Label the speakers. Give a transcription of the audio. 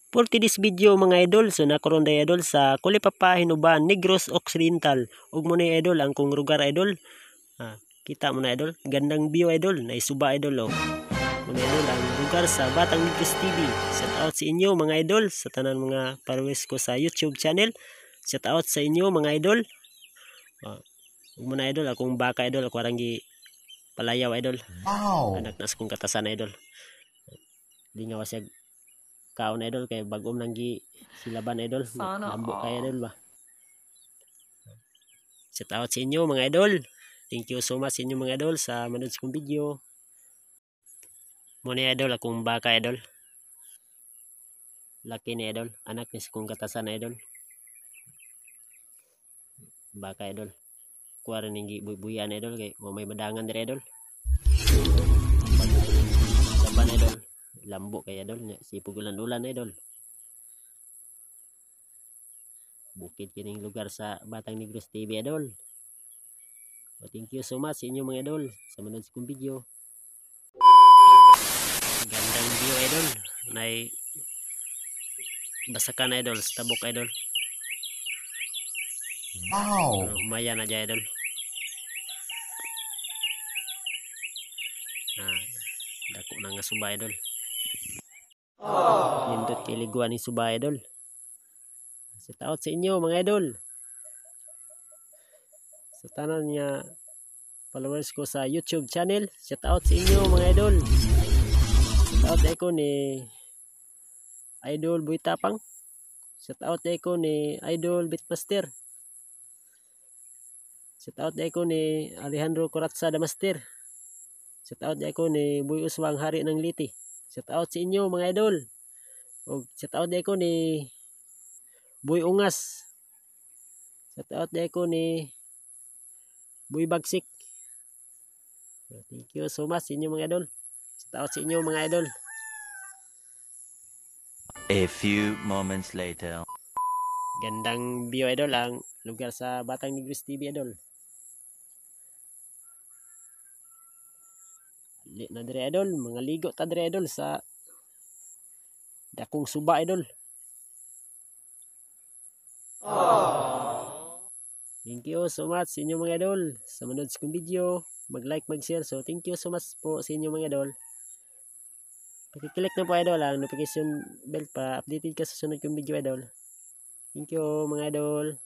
Speaker 1: For today's video mga idol, so nakaroon tayo idol sa Colipapa, Hinuban, Negros Occidental. Ug mo na idol ang kung lugar idol. Kita mo na idol, gandang view idol, naisuba idol oh. Muna idol ang lugar sa Batang Negros TV. Shout out sa inyo mga idol, sa tanan mga followers ko sa YouTube channel. Shout out sa inyo mga idol. Ug mo na idol akong baka idol, ako rangi palayaw idol.
Speaker 2: Wow.
Speaker 1: Anak nas kong katasan idol. Di nga wasag kaon idol kay bagom nang gi silaban idol. Lambo kay idol ba. Shout out sa inyo mga idol. Thank you so much sa inyo mga idol sa manood sa kong video. Muna idol akong baka idol. Laki ni idol, anak ni kong katasan idol. Baka idol. Kuha rin yung buyan idol kay may madangan dire idol. Laban idol. Lambo kay idol, sipog ulan-ulan idol. Bukid kining lugar sa Batang Negros TV idol. Thank you so much sa inyo mga idol sa manood sa kong video. Gandang view idol. Nay basakan idol, stabok idol.
Speaker 2: Wow.
Speaker 1: Umaya na dyan idol. Dako na nga suba idol. Nindot kay liguan ni suba idol. Shout out sa inyo mga idol. Sa tanan niya followers ko sa YouTube channel. Shout out sa inyo mga idol. Shout out ako ni Idol Boy Tapang. Shout out ako ni Idol Beatmaster. Shout out ako ni Alejandro Corazza Damaster. Shout out ako ni Boy Uswang Hari ng Liti. Shout out sa inyo mga idol. O shout out ako ni Boy Ungas. Shout out ako ni Boy Bagsik. Thank you so much sa inyo mga idol. Shout out sa inyo mga idol.
Speaker 3: A few moments later.
Speaker 1: Gandang view idol ang lugar sa Batang Negros TV idol. Na dire idol, mga ligo ta dire idol sa dakong suba idol. Thank you so much sa inyo mga idol sa manood sa kong video. Mag-like, mag-share. So thank you so much po sa inyo mga idol. Pakiclick na po idol ang notification bell pa updated ka sa sunod kong video idol. Thank you mga idol.